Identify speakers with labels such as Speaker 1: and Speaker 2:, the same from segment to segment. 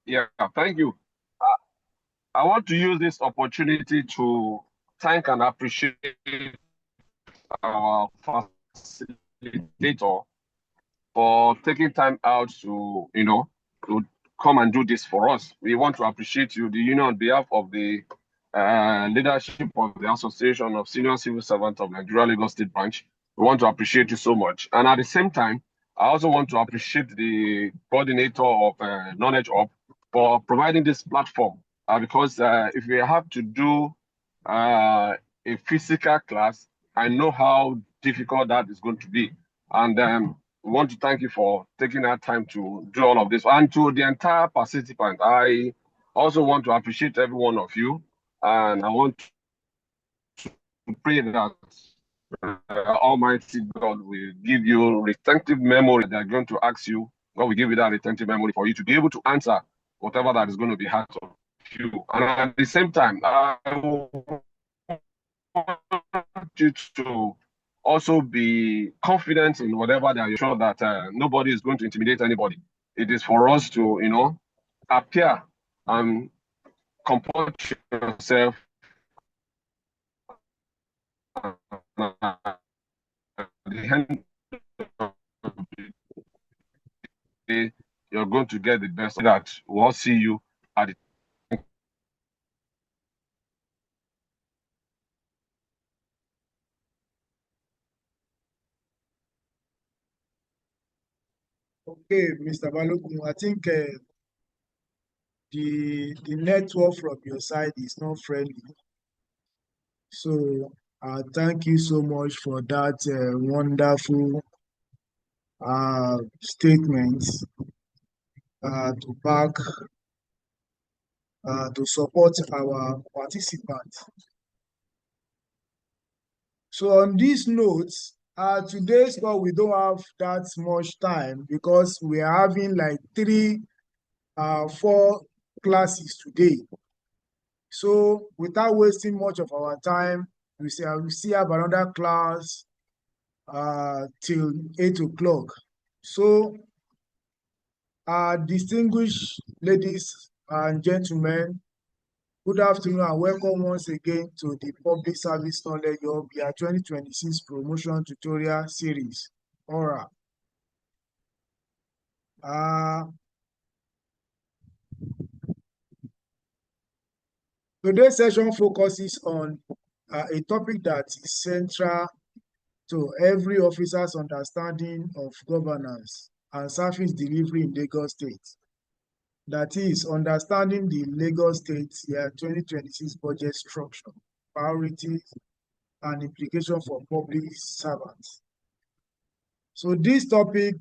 Speaker 1: Yeah, thank you. I want to use this opportunity to thank and appreciate our facilitator for taking time out to come and do this for us. We want to appreciate you, the union, on behalf of the leadership of the Association of Senior Civil Servants of Nigeria Lagos State Branch. We want to appreciate you so much. And at the same time, I also want to appreciate the coordinator of Knowledge Hub for providing this platform. Because if we have to do a physical class, I know how difficult that is going to be. And we want to thank you for taking that time to do all of this. And to the entire participant, I also want to appreciate every one of you. And I want to pray that Almighty God will give you retentive memory. They're going to ask you, God will give you that retentive memory for you to be able to answer whatever that is going to be asked of you. And at the same time, I want you to also be confident in whatever that you're sure that nobody is going to intimidate anybody. It is for us to, appear and comport yourself. At the end of the day, you're going to get the best that we'll see you at the
Speaker 2: Okay, Mr. Balogun, I think the network from your side is not friendly. So thank you so much for that wonderful statement to back to support our participants. So on this note, today's call we don't have that much time because we are having like four classes today. So without wasting much of our time, we still have another class till 8 o'clock. So distinguished ladies and gentlemen, good afternoon and welcome once again to the Public Service Knowledge Hub year 2026 Promotion Tutorial Series, ORA. Today's session focuses on a topic that is central to every officer's understanding of governance and service delivery in Lagos State. That is, understanding the Lagos State year 2026 budget structure, priorities, and implications for public servants. So this topic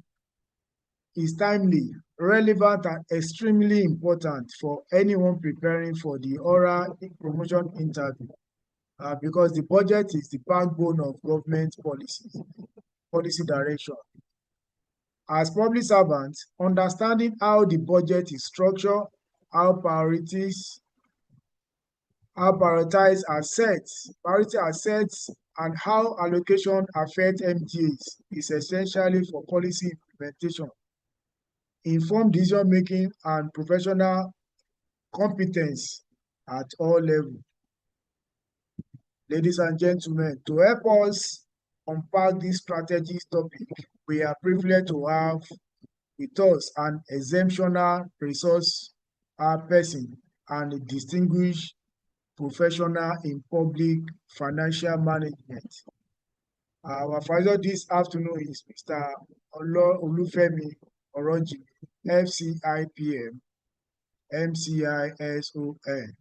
Speaker 2: is timely, relevant, and extremely important for anyone preparing for the oral promotion interview because the budget is the backbone of government policy direction. As public servants, understanding how the budget is structured, how priorities are set, priority are set, and how allocation affect MDAs is essentially for policy implementation, informed decision-making, and professional competence at all levels. Ladies and gentlemen, to help us unpack this strategy topic, we are privileged to have with us an exceptional resource person and a distinguished professional in public financial management. Our advisor this afternoon is Mr. Olufemi Orojimi, FCIPM, MCISON,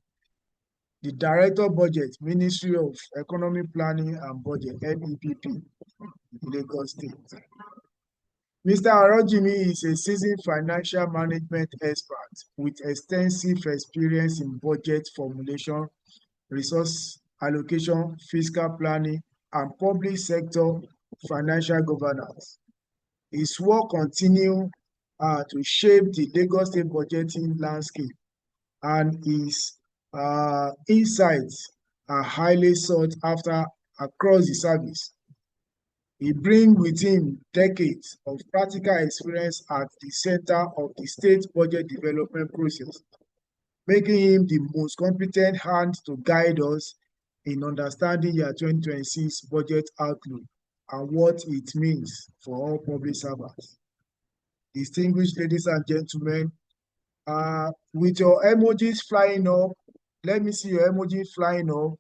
Speaker 2: the Director Budget, Ministry of Economic Planning and Budget, MEPP, Lagos State. Mr. Orojimi is a seasoned financial management expert with extensive experience in budget formulation, resource allocation, fiscal planning, and public sector financial governance. His work continues to shape the Lagos State budgeting landscape, and his insights are highly sought after across the service. He brings with him decades of practical experience at the center of the state budget development process, making him the most competent hand to guide us in understanding year 2026 budget outlook and what it means for all public servants. Distinguished ladies and gentlemen, with your emojis flying up, let me see your emojis flying up.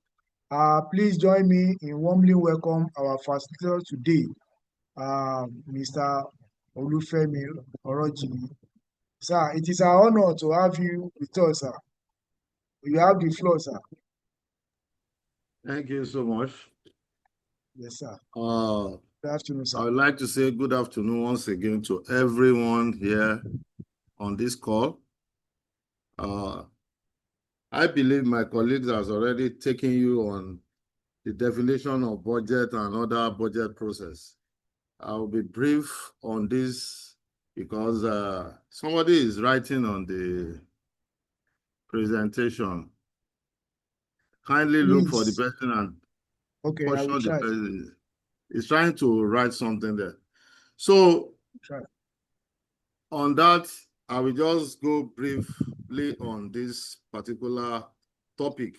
Speaker 2: Please join me in warmly welcome our facilitator today, Mr. Olufemi Orojimi. Sir, it is our honor to have you with us, sir. You have the floor, sir.
Speaker 3: Thank you so much.
Speaker 2: Yes, sir.
Speaker 3: Good
Speaker 2: afternoon, sir.
Speaker 3: I would like to say good afternoon once again to everyone here on this call. I believe my colleagues has already taken you on the definition of budget and other budget process. I will be brief on this because somebody is writing on the presentation. Kindly look for the person and
Speaker 2: I will
Speaker 3: the
Speaker 2: try.
Speaker 3: person. He's trying to write something there. So on that, I will just go briefly on this particular topic.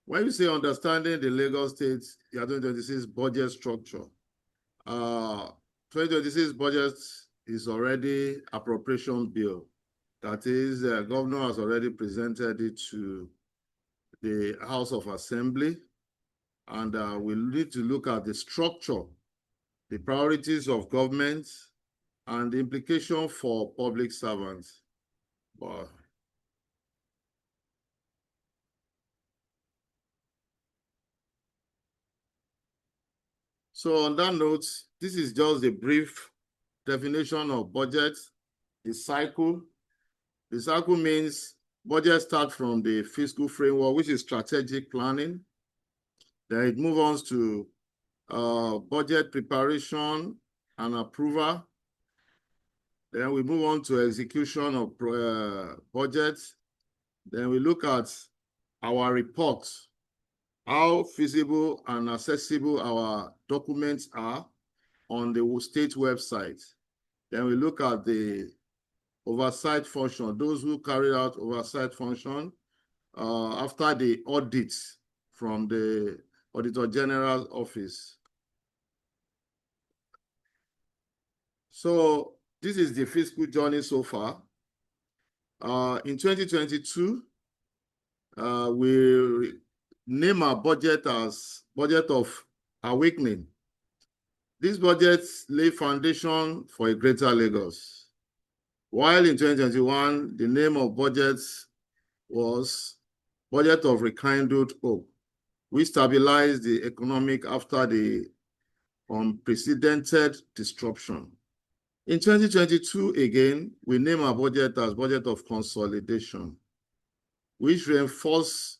Speaker 3: When you say understanding the Lagos State 2026 budget structure, 2026 budget is already appropriation bill. That is, the governor has already presented it to the House of Assembly, and we need to look at the structure, the priorities of government, and the implication for public servants. So on that note, this is just a brief definition of budget, the cycle. The cycle means budget starts from the fiscal framework, which is strategic planning. Then it moves on to budget preparation and approval. Then we move on to execution of budgets. Then we look at our reports, how feasible and accessible our documents are on the state website. Then we look at the oversight function, those who carry out oversight function after the audit from the Auditor General's office. So this is the fiscal journey so far. In 2022, we name our budget as Budget of Awakening. This budget lay foundation for a greater Lagos. While in 2021, the name of budget was Budget of Rekindled Hope. We stabilized the economic after the unprecedented disruption. In 2022, again, we name our budget as Budget of Consolidation, which reinforce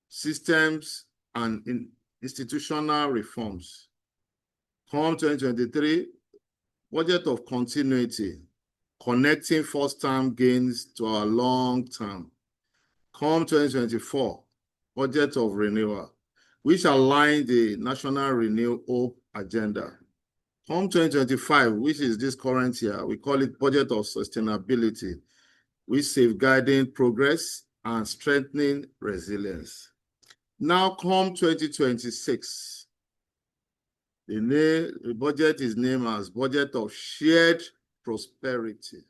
Speaker 3: systems and institutional reforms. Come 2023, Budget of Continuity, connecting first-term gains to our long-term. Come 2024, Budget of Renewal, which align the National Renew Hope agenda. Come 2025, which is this current year, we call it Budget of Sustainability, which safeguarding progress and strengthening resilience. Now come 2026, the budget is named as Budget of Shared Prosperity,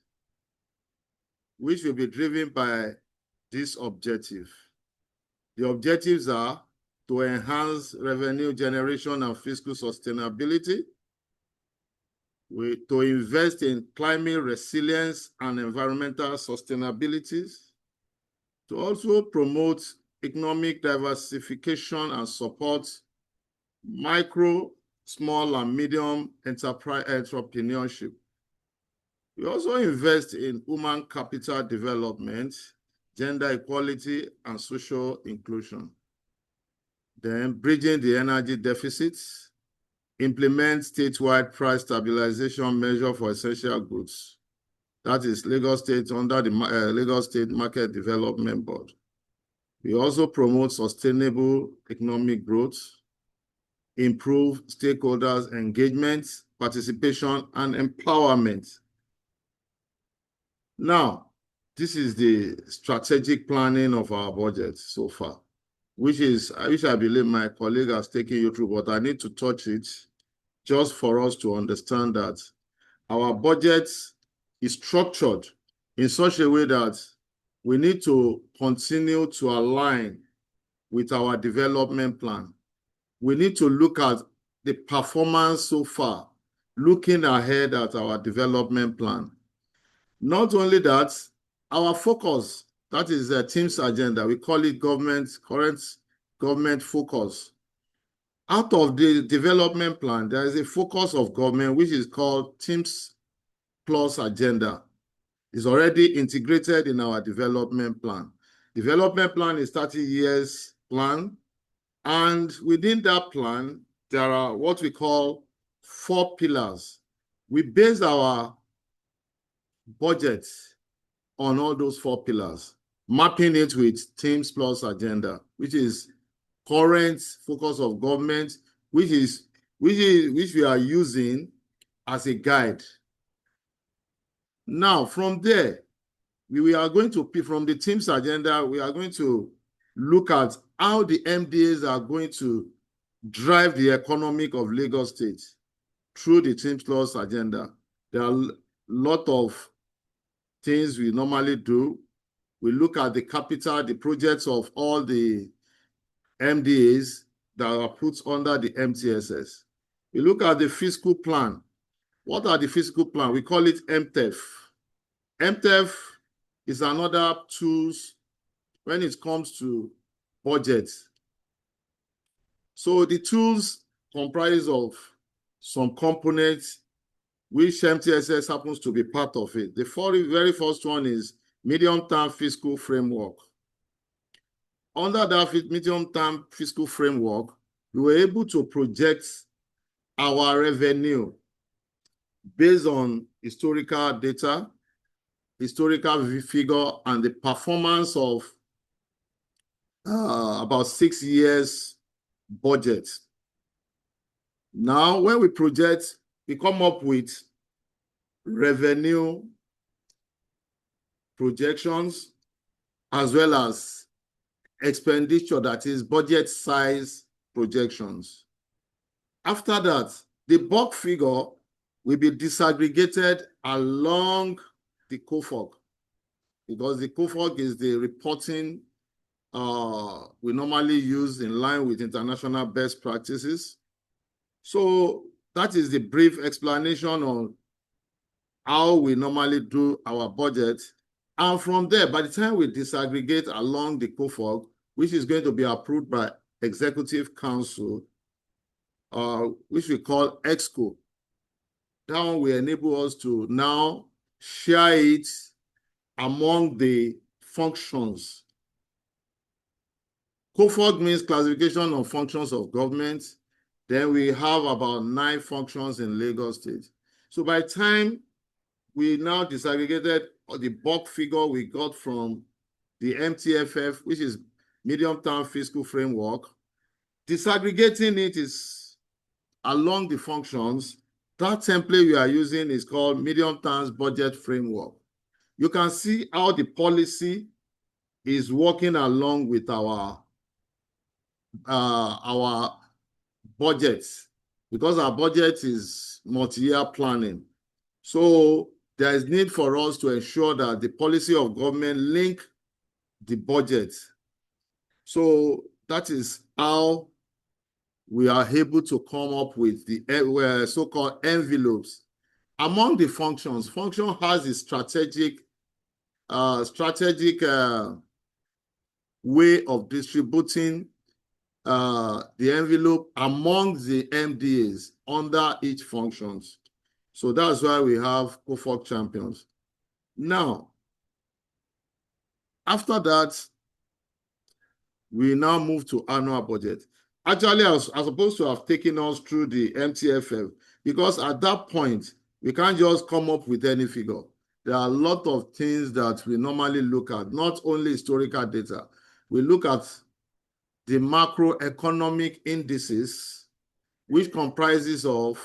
Speaker 3: which will be driven by this objective. The objectives are to enhance revenue generation and fiscal sustainability, to invest in climate resilience and environmental sustainability, to also promote economic diversification and support micro, small, and medium enterprise entrepreneurship. We also invest in human capital development, gender equality, and social inclusion. Then bridging the energy deficits, implement statewide price stabilization measure for essential goods. That is Lagos State under the Lagos State Market Development Board. We also promote sustainable economic growth, improve stakeholders' engagement, participation, and empowerment. Now, this is the strategic planning of our budget so far, which I believe my colleague has taken you through, but I need to touch it just for us to understand that our budget is structured in such a way that we need to continue to align with our development plan. We need to look at the performance so far, looking ahead at our development plan. Not only that, our focus, that is the team's agenda, we call it current government focus. Out of the development plan, there is a focus of government, which is called Teams Plus Agenda. It's already integrated in our development plan. Development plan is 30 years plan. And within that plan, there are what we call 4 pillars. We base our budget on all those 4 pillars, mapping it with Teams Plus Agenda, which is current focus of government, which we are using as a guide. Now, from there, we are going to, from the Teams Agenda, we are going to look at how the MDAs are going to drive the economic of Lagos State through the Teams Plus Agenda. There are a lot of things we normally do. We look at the capital, the projects of all the MDAs that are put under the MTSS. We look at the fiscal plan. What are the fiscal plan? We call it MTEF. MTEF is another tool when it comes to budget. So the tools comprise of some components which MTSS happens to be part of it. The very first one is medium-term fiscal framework. Under that medium-term fiscal framework, we were able to project our revenue based on historical data, historical figure, and the performance of about 6 years budget. Now, when we project, we come up with revenue projections as well as expenditure, that is budget size projections. After that, the bulk figure will be disaggregated along the COFOG, because the COFOG is the reporting we normally use in line with international best practices. So that is the brief explanation on how we normally do our budget. And from there, by the time we disaggregate along the COFOG, which is going to be approved by Executive Council, which we call EXCO, that one will enable us to now share it among the functions. COFOG means classification of functions of government. Then we have about 9 functions in Lagos State. So by the time we now disaggregated the bulk figure we got from the MTFF, which is medium-term fiscal framework, disaggregating it is along the functions. That template we are using is called medium-term budget framework. You can see how the policy is working along with our budget, because our budget is multi-year planning. So there is need for us to ensure that the policy of government link the budget. So that is how we are able to come up with the so-called envelopes. Among the functions, function has a strategic way of distributing the envelope among the MDAs under each functions. So that's why we have COFOG champions. Now, after that, we now move to annual budget. Actually, I was supposed to have taken us through the MTFF, because at that point, we can't just come up with any figure. There are a lot of things that we normally look at, not only historical data. We look at the macroeconomic indices which comprises of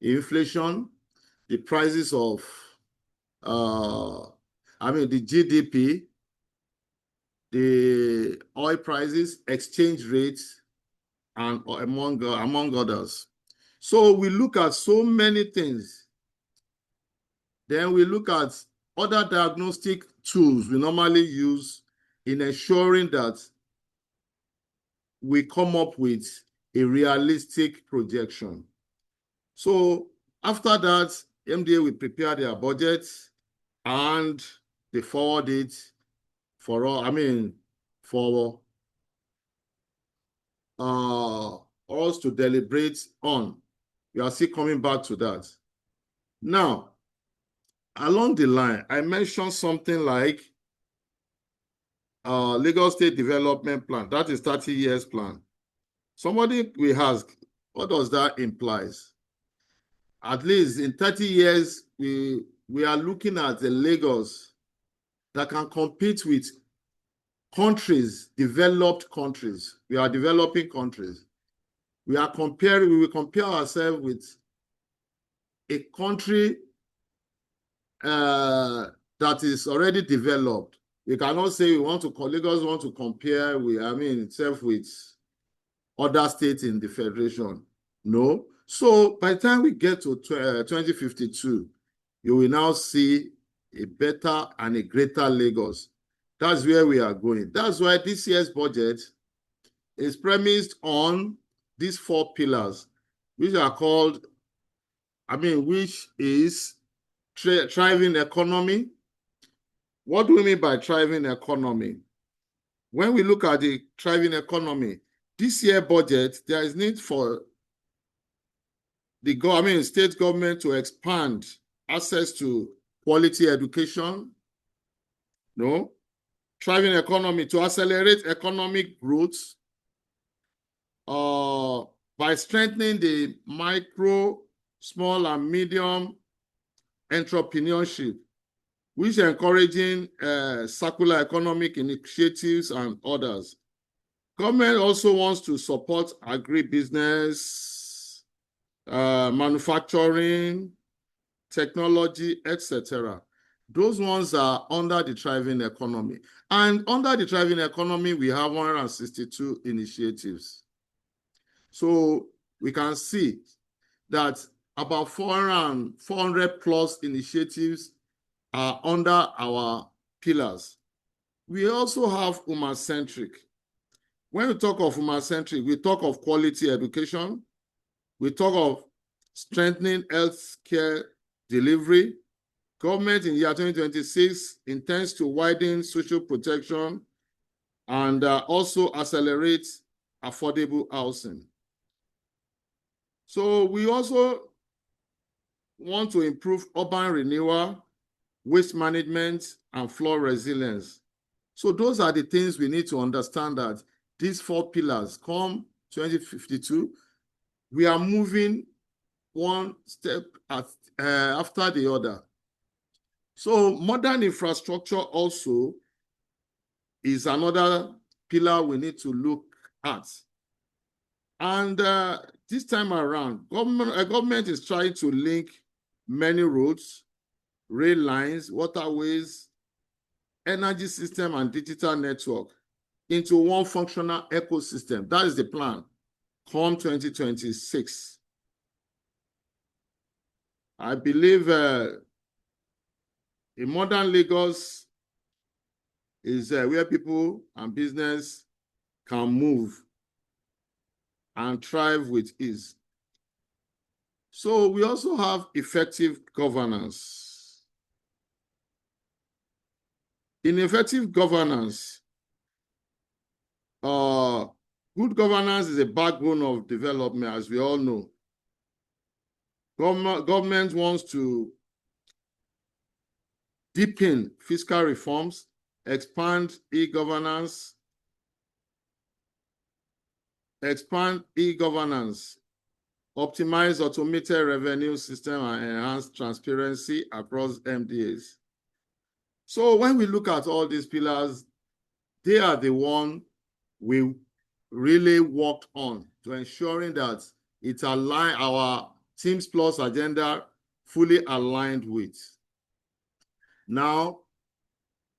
Speaker 3: inflation, the prices of, the GDP, the oil prices, exchange rates, and among others. So we look at so many things. Then we look at other diagnostic tools we normally use in ensuring that we come up with a realistic projection. So after that, MDA will prepare their budget and they forward it for us to deliberate on. We are still coming back to that. Now, along the line, I mentioned something like Lagos State Development Plan. That is 30 years plan. Somebody will ask, what does that imply? At least in 30 years, we are looking at the Lagos that can compete with countries, developed countries. We are developing countries. We will compare ourselves with a country that is already developed. We cannot say Lagos want to compare with, itself with other states in the federation. No. So by the time we get to 2052, you will now see a better and a greater Lagos. That's where we are going. That's why this year's budget is premised on these 4 pillars, which are called, which is thriving economy. What do we mean by thriving economy? When we look at the thriving economy, this year budget, there is need for the state government to expand access to quality education. No. Thriving economy, to accelerate economic growth by strengthening the micro, small, and medium entrepreneurship, which is encouraging circular economic initiatives and others. Government also wants to support agribusiness, manufacturing, technology, etc. Those ones are under the thriving economy. And under the thriving economy, we have 162 initiatives. So we can see that about 400 plus initiatives are under our pillars. We also have human-centric. When we talk of human-centric, we talk of quality education, we talk of strengthening healthcare delivery. Government in year 2026 intends to widen social protection and also accelerate affordable housing. So we also want to improve urban renewal, waste management, and flood resilience. So those are the things we need to understand, that these 4 pillars come 2052. We are moving one step after the other. So modern infrastructure also is another pillar we need to look at. And this time around, government is trying to link many roads, rail lines, waterways, energy system, and digital network into one functional ecosystem. That is the plan, come 2026. I believe a modern Lagos is where people and business can move and thrive with ease. So we also have effective governance. In effective governance, good governance is a backbone of development, as we all know. Government wants to deepen fiscal reforms, expand e-governance, optimize automated revenue system, and enhance transparency across MDAs. So when we look at all these pillars, they are the one we really worked on to ensuring that It align our Teams Plus agenda fully aligned with. Now,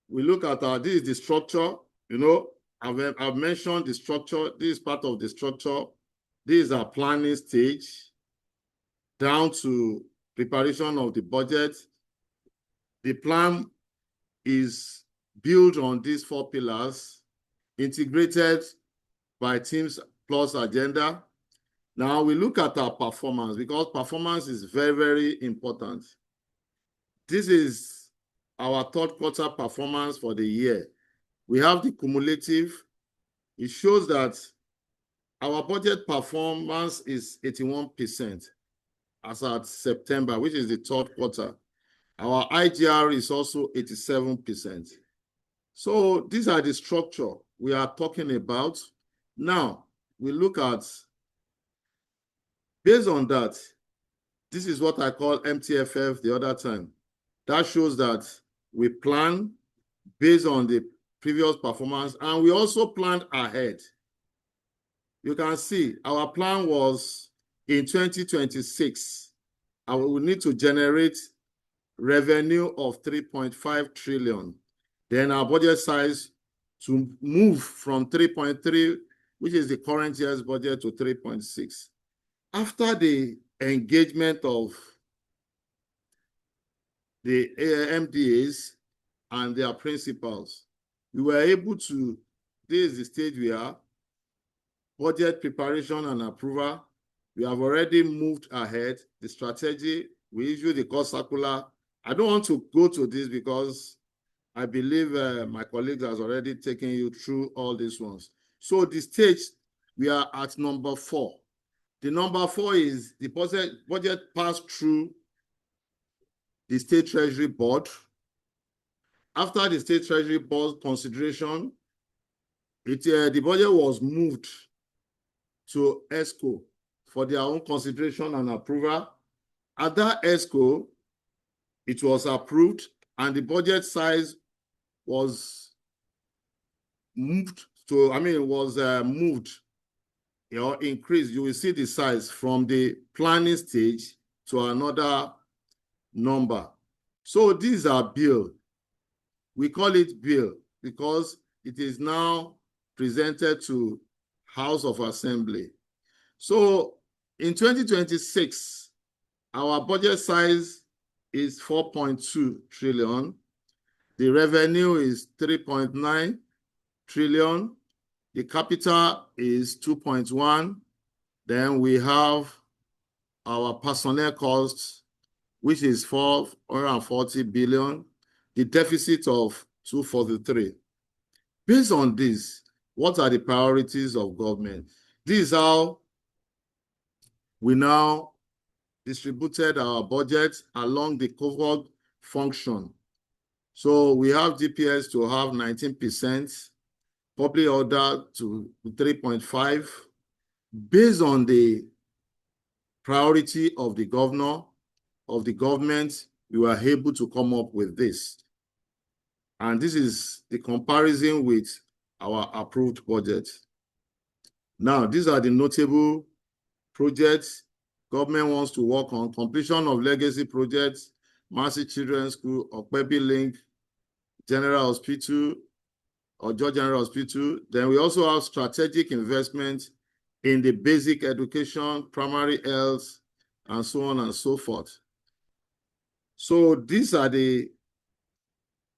Speaker 3: we look at this is the structure. You know, I've mentioned the structure. This is part of the structure. This is our planning stage, down to preparation of the budget. The plan is built on these 4 pillars, integrated by Teams Plus agenda. Now we look at our performance, because performance is very, very important. This is our 3rd quarter performance for the year. We have the cumulative. It shows that our budget performance is 81% as at September, which is the 3rd quarter. Our IGR is also 87%. So these are the structure we are talking about. Now, we look at, based on that, this is what I call MTFF the other time. That shows that we plan based on the previous performance, and we also planned ahead. You can see our plan was in 2026, and we will need to generate revenue of 3.5 trillion. Then our budget size to move from 3.3, which is the current year's budget, to 3.6. After the engagement of the MDAs and their principals, we were able to, this is the stage we are, budget preparation and approval. We have already moved ahead. The strategy, we issued the cost circular. I don't want to go to this because I believe my colleagues has already taken you through all these ones. So the stage, we are at number 4. The number 4 is the budget passed through the State Treasury Board. After the State Treasury Board consideration, the budget was moved to ESCO for their own consideration and approval. At that ESCO, it was approved, and the budget size was moved to, moved or increased. You will see the size from the planning stage to another number. So these are bill. We call it bill because it is now presented to House of Assembly. So in 2026, our budget size is 4.2 trillion. The revenue is 3.9 trillion. The capital is 2.1. Then we have our personnel costs, which is 440 billion. The deficit of 243. Based on this, what are the priorities of government? This is how we now distributed our budget along the cohort function. So we have DPS to have 19%, public order to 3.5. Based on the priority of the governor, of the government, we were able to come up with this. And this is the comparison with our approved budget. Now, these are the notable projects government wants to work on: completion of legacy projects, Mercy Children's School, Okpebi Link, General Hospital, or George General Hospital. Then we also have strategic investment in the basic education, primary health, and so on and so forth. So these are the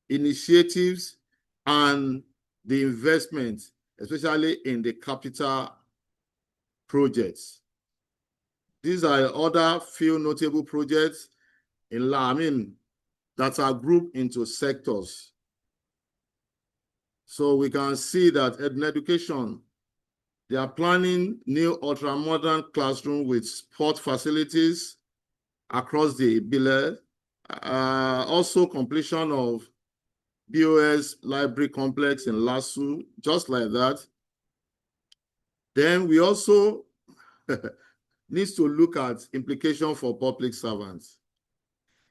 Speaker 3: initiatives and the investment, especially in the capital projects. These are other few notable projects that are grouped into sectors. So we can see that in education, they are planning new ultra-modern classroom with sport facilities across the Ibile. Also completion of BOS library complex in Lasu, just like that. Then we also need to look at implication for public servants.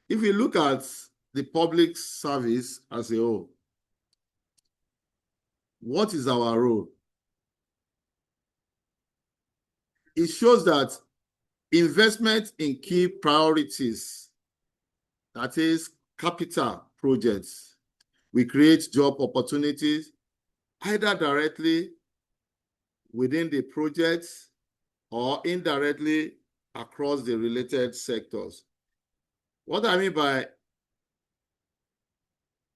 Speaker 3: If we look at the public service as a whole, what is our role? It shows that Investment in key priorities, that is capital projects, we create job opportunities either directly within the projects or indirectly across the related sectors. What I mean by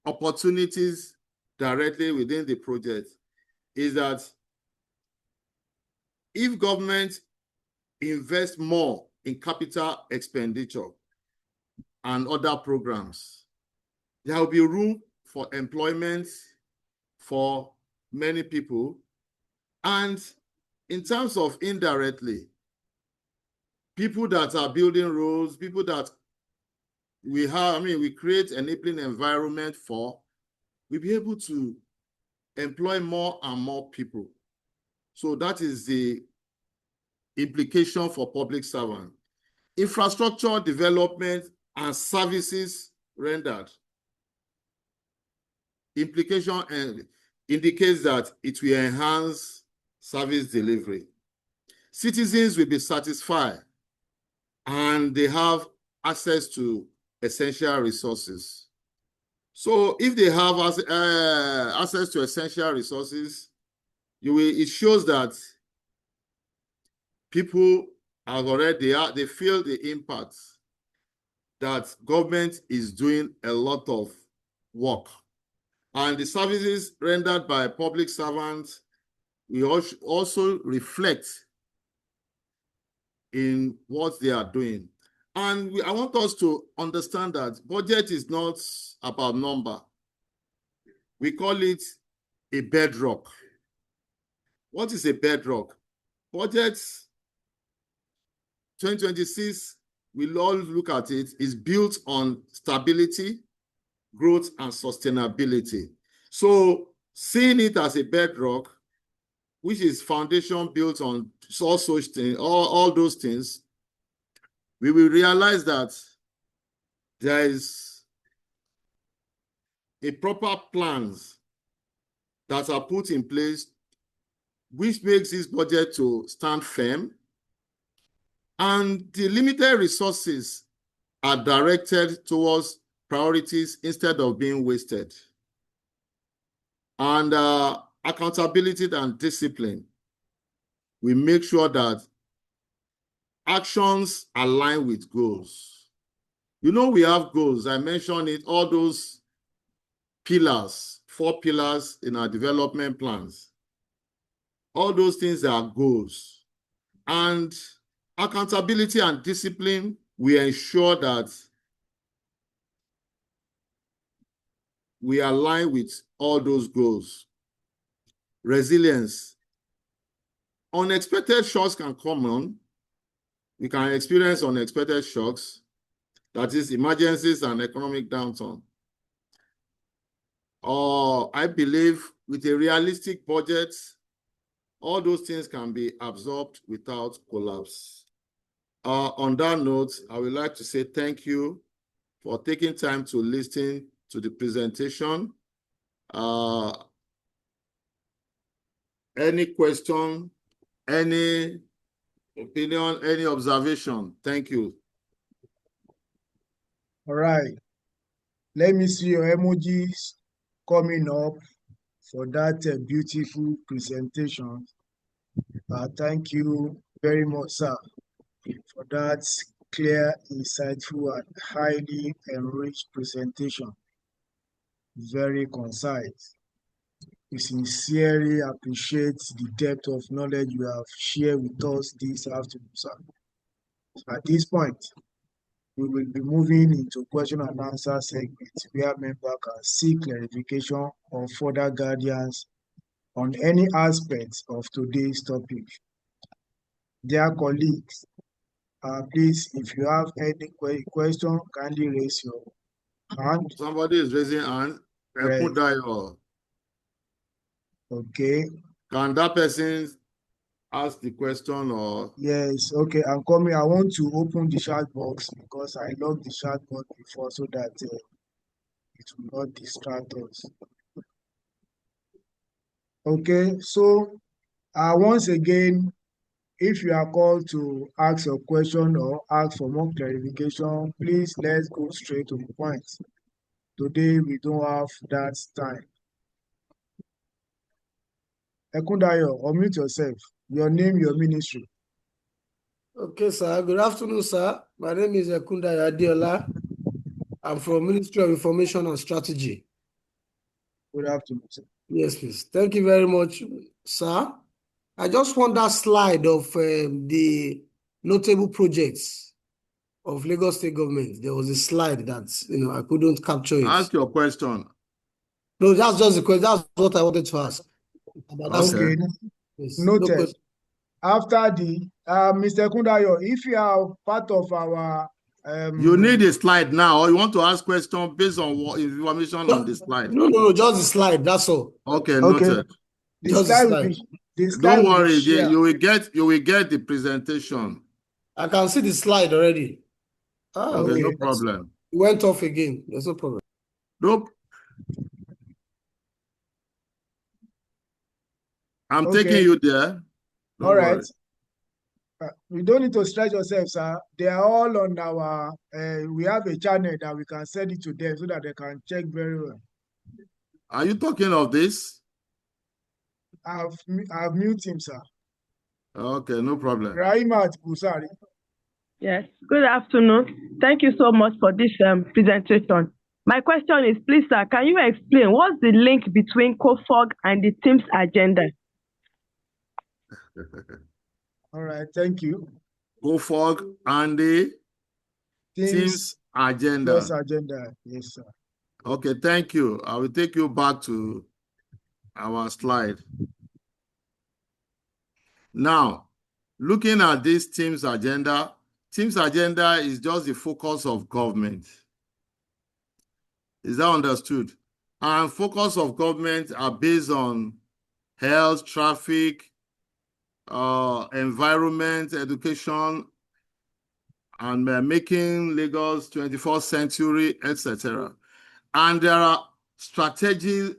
Speaker 3: opportunities directly within the project is that if government invest more in capital expenditure and other programs, there will be room for employment for many people. And in terms of indirectly, people that are building roads, people that we create enabling environment for, we'll be able to employ more and more people. So that is the implication for public servants. Infrastructure development and services rendered. Implication indicates that it will enhance service delivery. Citizens will be satisfied and they have access to essential resources. So if they have access to essential resources, it shows that people have already, they feel the impact that government is doing a lot of work. And the services rendered by public servants will also reflect in what they are doing. And I want us to understand that budget is not about number. We call it a bedrock. What is a bedrock? Budget 2026, we'll all look at it, is built on stability, growth, and sustainability. So seeing it as a bedrock, which is foundation built on all those things, we will realize that there is a proper plans that are put in place, which makes this budget to stand firm. And the limited resources are directed towards priorities instead of being wasted. And accountability and discipline, we make sure that actions align with goals. You know, we have goals. I mentioned it, all those pillars, 4 pillars in our development plans. All those things are goals. And accountability and discipline, we ensure that we align with all those goals. Resilience. Unexpected shocks can come on. We can experience unexpected shocks, that is emergencies and economic downturn. I believe with a realistic budget, all those things can be absorbed without collapse. On that note, I would like to say thank you for taking time to listen to the presentation. Any question, any opinion, any observation? Thank you.
Speaker 2: All right. Let me see your emojis coming up for that beautiful presentation. Thank you very much, sir, for that clear, insightful, and highly enriched presentation. Very concise. We sincerely appreciate the depth of knowledge you have shared with us this afternoon, sir. At this point, we will be moving into question and answer segment where members can seek clarification or further guidance on any aspect of today's topic. Dear colleagues, please, if you have any question, kindly raise your hand.
Speaker 3: Somebody is raising hand.
Speaker 2: Right. Okay.
Speaker 3: Can that person ask the question or?
Speaker 2: Yes, okay, I'm coming. I want to open the chat box because I locked the chat box before so that it will not distract us. Okay, so once again, if you are called to ask your question or ask for more clarification, please let's go straight to the point. Today, we don't have that time. Ekundayo, unmute yourself. Your name, your ministry.
Speaker 4: Okay, sir. Good afternoon, sir. My name is Ekundayo Adeola. I'm from Ministry of Information and Strategy.
Speaker 2: Good afternoon, sir.
Speaker 4: Yes, please. Thank you very much, sir. I just want that slide of the notable projects of Lagos State government. There was a slide that I couldn't capture it.
Speaker 3: Ask your question.
Speaker 4: No, that's just the question. That's what I wanted to ask.
Speaker 2: Okay,
Speaker 4: Yes,
Speaker 2: noted.
Speaker 4: no question.
Speaker 2: After the Mr. Ekundayo, if you are part of our
Speaker 3: You need a slide now, or you want to ask questions based on what information on the slide?
Speaker 4: No, just the slide. That's all.
Speaker 3: Okay,
Speaker 2: okay.
Speaker 3: noted.
Speaker 2: The
Speaker 4: Just
Speaker 2: slide
Speaker 4: the
Speaker 2: will
Speaker 4: slide.
Speaker 2: be the slide
Speaker 3: Don't
Speaker 2: will be
Speaker 3: worry,
Speaker 2: shared.
Speaker 3: you will get the presentation.
Speaker 4: I can see the slide already.
Speaker 3: Okay, no problem.
Speaker 4: It went off again. There's no problem.
Speaker 3: Nope. I'm
Speaker 2: Okay.
Speaker 3: taking you there. Don't
Speaker 2: All right.
Speaker 3: worry.
Speaker 2: You don't need to stretch yourself, sir. They are all on our, we have a channel that we can send it to them so that they can check very well.
Speaker 3: Are you talking of this?
Speaker 2: I've muted him, sir.
Speaker 3: Okay, no problem.
Speaker 2: Raimat Busari.
Speaker 5: Yes, good afternoon. Thank you so much for this presentation. My question is, please, sir, can you explain what's the link between COFOG and the team's agenda?
Speaker 2: All right, thank you.
Speaker 3: COFOG and the team's agenda.
Speaker 2: Yes, agenda. Yes, sir.
Speaker 3: Okay, thank you. I will take you back to our slide. Now, looking at this team's agenda is just the focus of government. Is that understood? And focus of government are based on health, traffic, environment, education, and making Lagos 21st century, etc. And there are strategies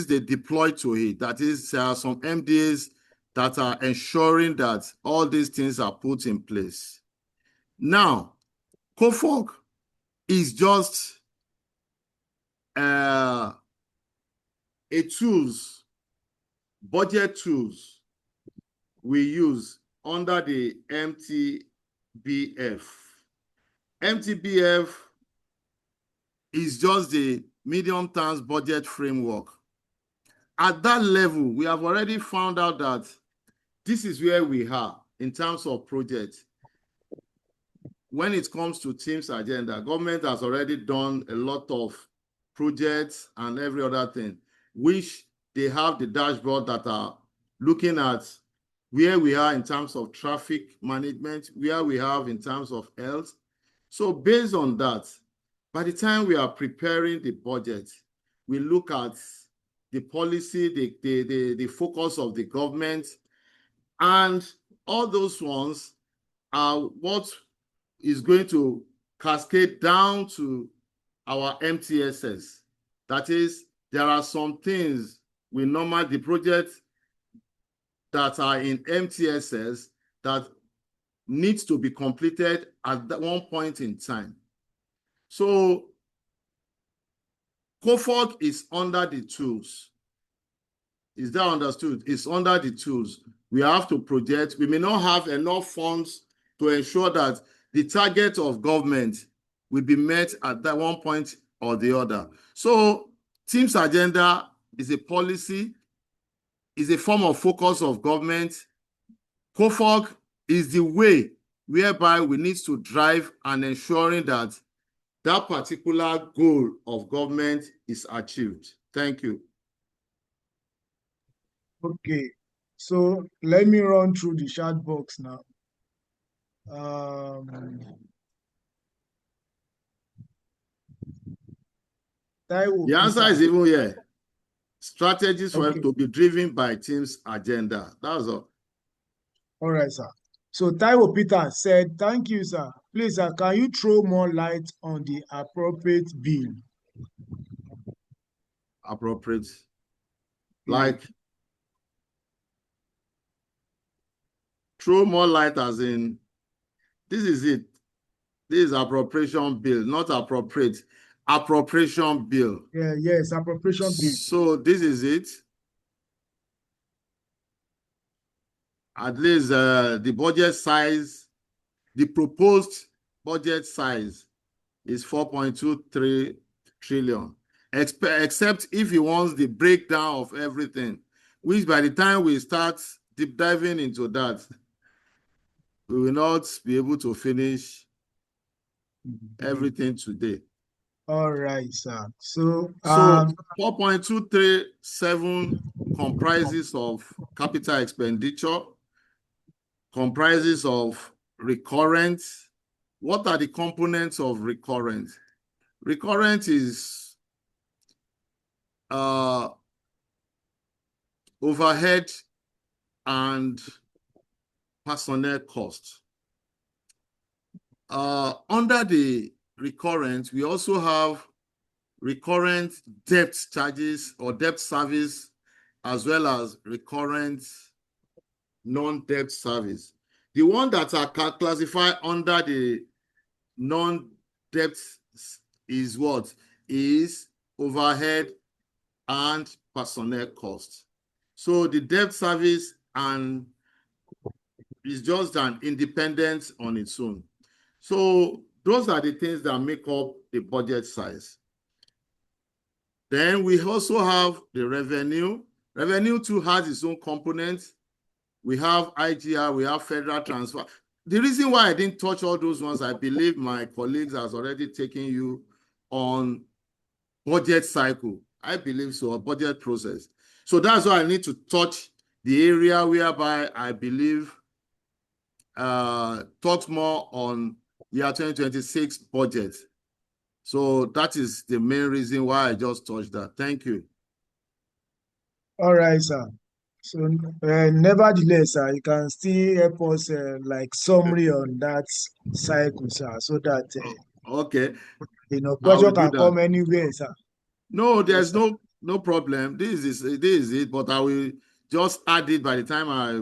Speaker 3: they deploy to it. That is, there are some MDAs that are ensuring that all these things are put in place. Now, COFOG is just a tools, budget tools we use under the MTBF. MTBF is just the medium-term budget framework. At that level, we have already found out that this is where we are in terms of projects. When it comes to team's agenda, government has already done a lot of projects and every other thing, which they have the dashboard that are looking at where we are in terms of traffic management, where we have in terms of health. So based on that, by the time we are preparing the budget, we look at the policy, the focus of the government, and all those ones are what is going to cascade down to our MTSS. That is, there are some things the projects that are in MTSS that needs to be completed at that one point in time. So COFOG is under the tools. Is that understood? It's under the tools. We have to project. We may not have enough funds to ensure that the target of government will be met at that one point or the other. So team's agenda is a policy, is a form of focus of government. COFOG is the way whereby we need to drive and ensuring that that particular goal of government is achieved. Thank you.
Speaker 2: Okay, so let me run through the chat box now.
Speaker 3: The answer is even here. Strategies for it to be driven by team's agenda. That's all. All
Speaker 2: right, sir. So Taiwo Peter said, thank you, sir. Please, sir, can you throw more light on the appropriate bill?
Speaker 3: Appropriate. Like? Throw more light as in, this is it. This is appropriation bill, not appropriate. Appropriation bill.
Speaker 2: Yeah, yes, appropriation bill.
Speaker 3: So this is it. At least the budget size, the proposed budget size is 4.23 trillion. Except if he wants the breakdown of everything, which by the time we start deep diving into that, we will not be able to finish everything today.
Speaker 2: All right, sir. So
Speaker 3: 4.237 comprises of capital expenditure, comprises of recurrent. What are the components of recurrent? Recurrent is overhead and personnel cost. Under the recurrent, we also have recurrent debt charges or debt service, as well as recurrent non-debt service. The one that are classified under the non-debt is what? Is overhead and personnel costs. So the debt service and is just an independent on its own. So those are the things that make up the budget size. Then we also have the revenue. Revenue too has its own components. We have IGR, we have federal transfer. The reason why I didn't touch all those ones, I believe my colleagues has already taken you on budget cycle. I believe so, a budget process. So that's why I need to touch the area whereby I believe talks more on year 2026 budget. So that is the main reason why I just touched that. Thank you.
Speaker 2: all right, sir. So nevertheless, sir, you can still help us like summary on that cycle, sir, so that
Speaker 3: okay,
Speaker 2: question can come anywhere, sir.
Speaker 3: No, there's no problem. This is it, but I will just add it by the time I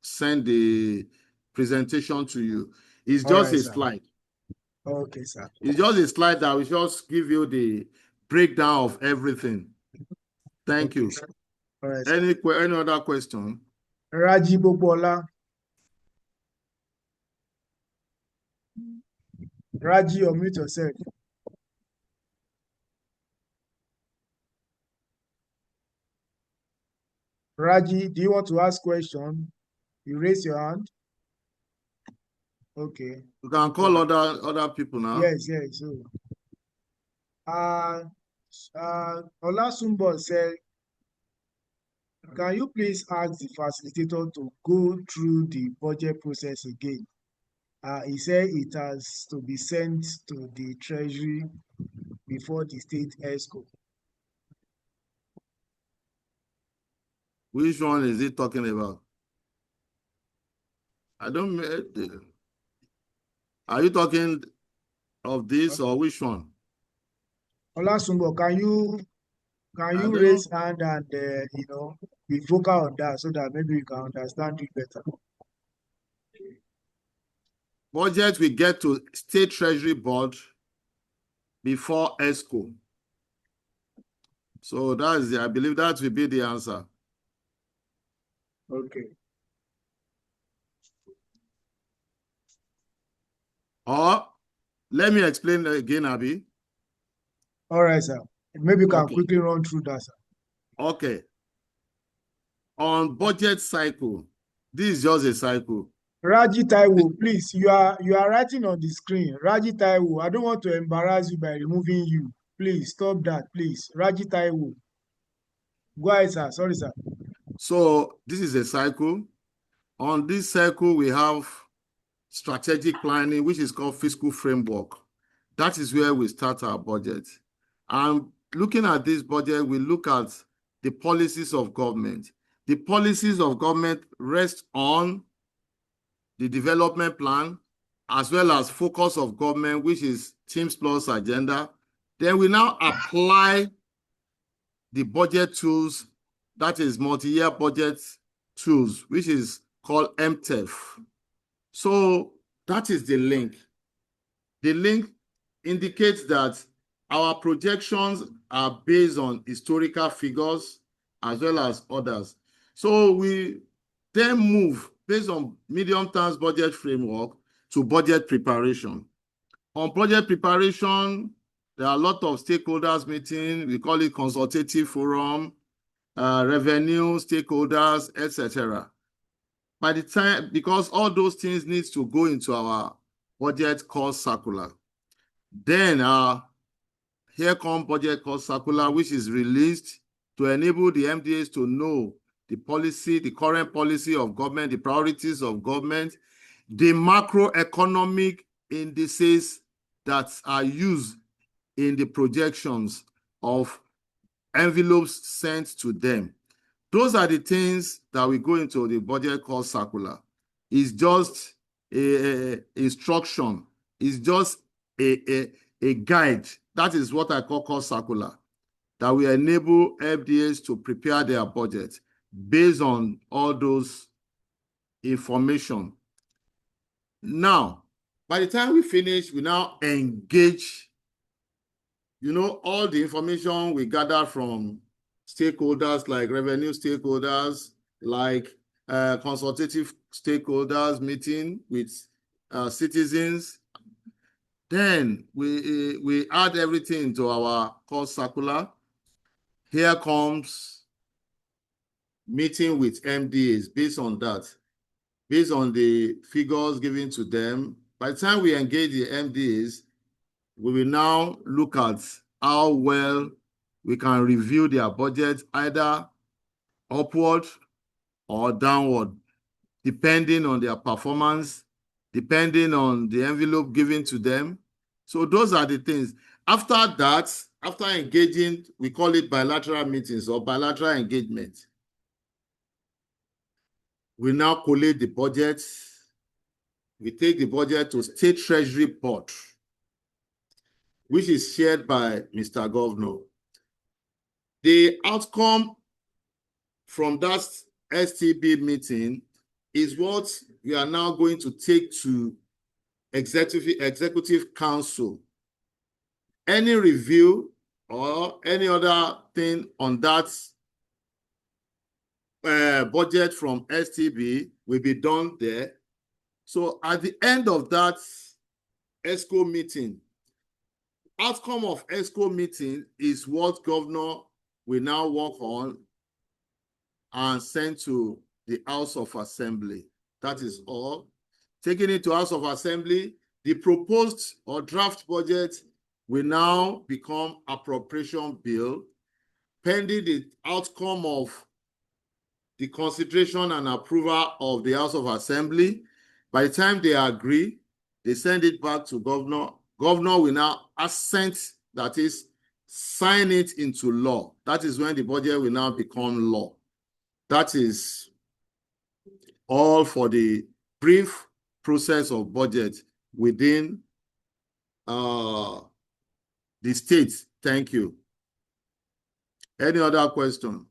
Speaker 3: send the presentation to you. It's just a slide.
Speaker 2: Okay, sir.
Speaker 3: It's just a slide that will just give you the breakdown of everything. Thank you.
Speaker 2: All right,
Speaker 3: any other question?
Speaker 2: Raji Bobola. Raji, unmute yourself. Raji, do you want to ask question? You raise your hand. Okay.
Speaker 3: You can call other people now.
Speaker 2: Yes. So, Olasumbo said, can you please ask the facilitator to go through the budget process again? He said it has to be sent to the Treasury before the state ESCO.
Speaker 3: Which one is he talking about? I don't. Are you talking of this or which one?
Speaker 2: Olasumbo, can you raise hand and be vocal on that so that maybe we can understand it better?
Speaker 3: Budget we get to State Treasury Board before ESCO. So that's I believe that will be the answer.
Speaker 2: Okay.
Speaker 3: Or let me explain again, Abi.
Speaker 2: All right, sir. Maybe you can quickly run through that, sir.
Speaker 3: Okay. On budget cycle, this is just a cycle.
Speaker 2: Raji Taiwo, please, you are writing on the screen. Raji Taiwo, I don't want to embarrass you by removing you. Please stop that, please. Raji Taiwo. Go ahead, sir. Sorry, sir.
Speaker 3: So this is a cycle. On this cycle, we have strategic planning, which is called fiscal framework. That is where we start our budget. And looking at this budget, we look at the policies of government. The policies of government rest on the development plan, as well as focus of government, which is Teams Plus agenda. Then we now apply the budget tools, that is multi-year budget tools, which is called MTEF. So that is the link. The link indicates that our projections are based on historical figures as well as others. So we then move based on medium-term budget framework to budget preparation. On budget preparation, there are a lot of stakeholders meeting. We call it consultative forum, revenue, stakeholders, etc. By the time, because all those things need to go into our budget cost circular. Then here comes budget cost circular, which is released to enable the MDAs to know the policy, the current policy of government, the priorities of government, the macroeconomic indices that are used in the projections of envelopes sent to them. Those are the things that we go into the budget cost circular. It's just a instruction. It's just a guide. That is what I call cost circular, that will enable FDAs to prepare their budget based on all those information. Now, by the time we finish, we now engage, all the information we gather from stakeholders like revenue stakeholders, like consultative stakeholders meeting with citizens. Then we add everything into our cost circular. Here comes meeting with MDAs based on that, based on the figures given to them. By the time we engage the MDAs, we will now look at how well we can review their budget, either upward or downward, depending on their performance, depending on the envelope given to them. So those are the things. After that, after engaging, we call it bilateral meetings or bilateral engagement. We now collate the budget. We take the budget to State Treasury Board, which is shared by Mr. Governor. The outcome from that STB meeting is what we are now going to take to Executive Council. Any review or any other thing on that budget from STB will be done there. So at the end of that ESCO meeting, outcome of ESCO meeting is what Governor will now work on and send to the House of Assembly. That is all. Taking it to House of Assembly, the proposed or draft budget will now become appropriation bill, pending the outcome of the consideration and approval of the House of Assembly. By the time they agree, they send it back to Governor. Governor will now assent, that is, sign it into law. That is when the budget will now become law. That is all for the brief process of budget within the state. Thank you. Any other question?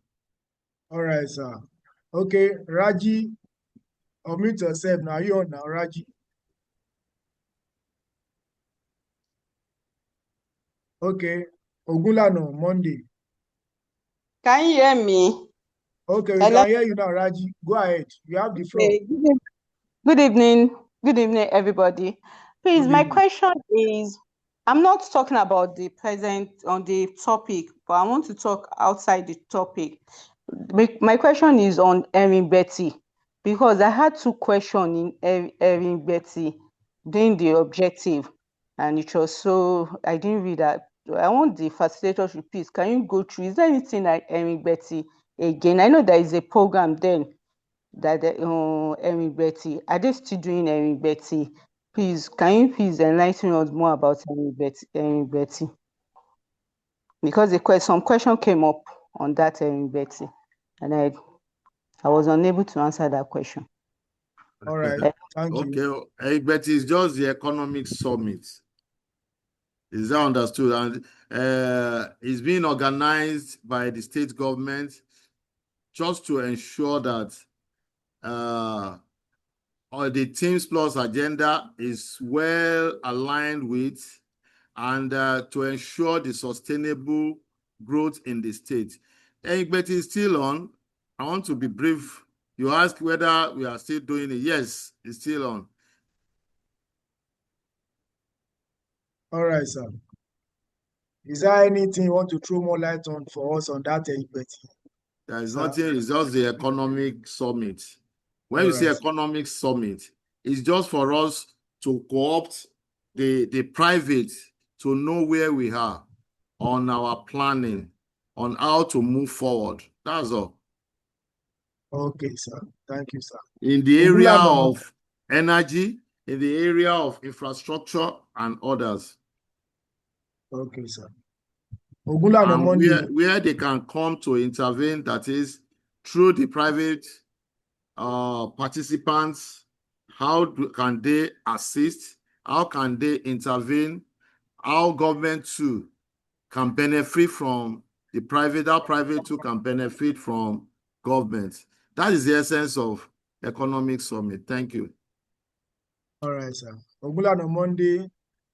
Speaker 2: All right, sir. Okay, Raji, unmute yourself now. You on now, Raji? Okay, Ogulano, Monday.
Speaker 6: Can you hear me?
Speaker 2: Okay, we
Speaker 6: Hello?
Speaker 2: can hear you now, Raji. Go ahead. You have the floor.
Speaker 6: Good evening. Good evening, everybody. Please,
Speaker 2: Good
Speaker 6: my
Speaker 2: evening.
Speaker 6: question is, I'm not talking about the present on the topic, but I want to talk outside the topic. My question is on Erin Betty, because I had two questions in Erin Betty doing the objective, and it was so, I didn't read that. I want the facilitator to please, can you go through, is there anything like Erin Betty again? I know there is a program then that Erin Betty, are they still doing Erin Betty? Please, can you please enlighten us more about Erin Betty? Because some question came up on that Erin Betty, and I was unable to answer that question.
Speaker 2: All right, thank you.
Speaker 3: Okay, Betty is just the economic summit. Is that understood? And it's being organized by the state government just to ensure that or the Teams Plus agenda is well aligned with, and to ensure the sustainable growth in the state. Egbert is still on. I want to be brief. You asked whether we are still doing it. Yes, it's still on.
Speaker 2: All right, sir. Is there anything you want to throw more light on for us on that, Egbert?
Speaker 3: There is
Speaker 2: Sir?
Speaker 3: nothing. It's just the economic summit. When you say economic summit, it's just for us to co-opt the private to know where we are on our planning, on how to move forward. That's all.
Speaker 2: Okay, sir. Thank you, sir.
Speaker 3: In the area of energy, in the area of infrastructure and others.
Speaker 2: Okay, sir. And
Speaker 3: where they can come to intervene, that is through the private participants, can they assist? How can they intervene? How government too can benefit from the private, how private too can benefit from government. That is the essence of economic summit. Thank you.
Speaker 2: All right, sir. Ogunlana Monday,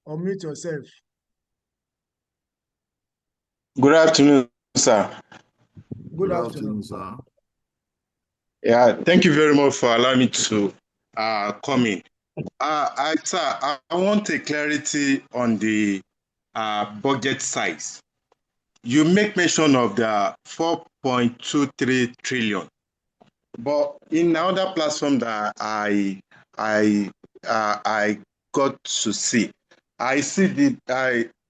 Speaker 2: unmute yourself.
Speaker 7: Good afternoon, sir.
Speaker 2: Good afternoon,
Speaker 3: sir.
Speaker 7: Yeah, thank you very much for allowing me to come in. Sir, I want a clarity on the budget size. You make mention of the 4.23 trillion, but in another platform that I got to see, I see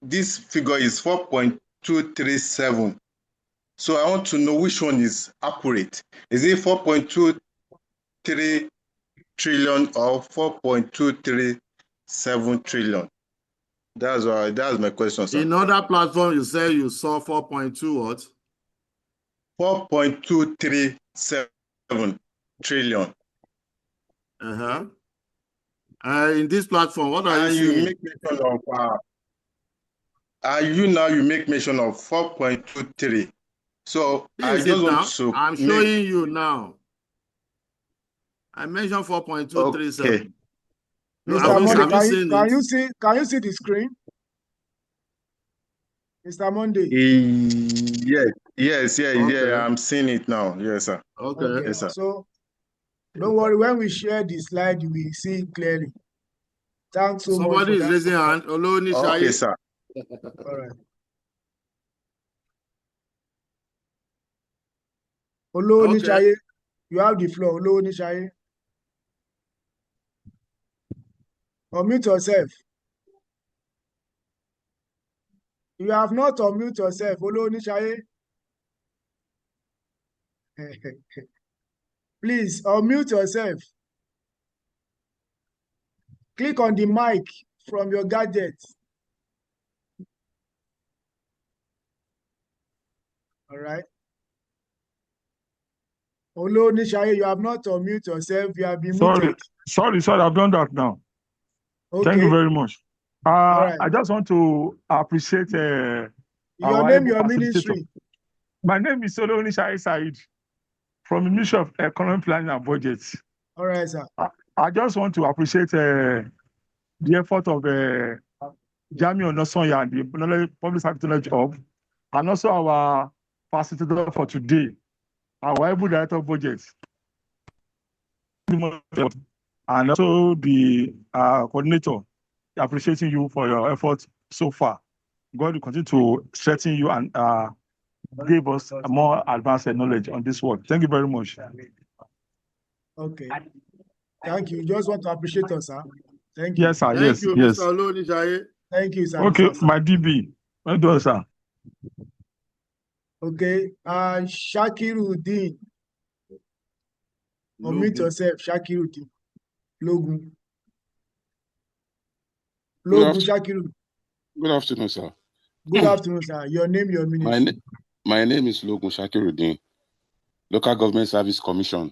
Speaker 7: this figure is 4.237. So I want to know which one is accurate. Is it 4.23 trillion or 4.237 trillion? That's my question, sir.
Speaker 3: In other platform, you say you saw 4.2 what?
Speaker 7: 4.237 trillion.
Speaker 3: In this platform, what are you seeing?
Speaker 7: Make mention of, you make mention of 4.23. So I just want to.
Speaker 3: I'm showing you now. I mentioned 4.237.
Speaker 7: Okay.
Speaker 2: Mr. Monday, can you see the screen? Mr. Monday.
Speaker 7: Yes, I'm seeing it now. Yes, sir.
Speaker 3: Okay.
Speaker 7: Yes, sir.
Speaker 2: So don't worry, when we share the slide, you will see it clearly. Thanks so much.
Speaker 3: Somebody is raising hand.
Speaker 7: Okay, sir.
Speaker 2: All right. Nishaye, you have the floor. Nishaye. Unmute yourself. You have not unmute yourself. Nishaye. Please unmute yourself. Click on the mic from your gadget. All right. Nishaye, you have not unmute yourself. You have been muted.
Speaker 8: Sorry, I've done that now.
Speaker 2: Okay.
Speaker 8: Thank you very much.
Speaker 2: Right.
Speaker 8: I just want to appreciate
Speaker 2: your name, your ministry.
Speaker 8: My name is Nishaye Said from the Ministry of Economic Planning and Budget.
Speaker 2: All right, sir.
Speaker 8: I just want to appreciate the effort of Jamiu Onosonya and the Public Sector Knowledge Hub, and also our facilitator for today, our able director of budget, and also the coordinator, appreciating you for your efforts so far. God will continue to strengthen you and give us more advanced knowledge on this work. Thank you very much.
Speaker 2: Okay. Thank you. You just want to appreciate us, sir. Thank you.
Speaker 8: Yes, sir.
Speaker 3: Thank you, Mr. Olonishaye.
Speaker 2: Thank you, sir.
Speaker 8: Okay, my DB. Well done, sir.
Speaker 2: Okay. Shakiruddin. Unmute yourself, Shakiruddin. Logun. Shakiruddin.
Speaker 9: Good afternoon, sir.
Speaker 2: Good afternoon, sir. Your name, your ministry.
Speaker 9: My name is Logun Shakiruddin, Local Government Service Commission.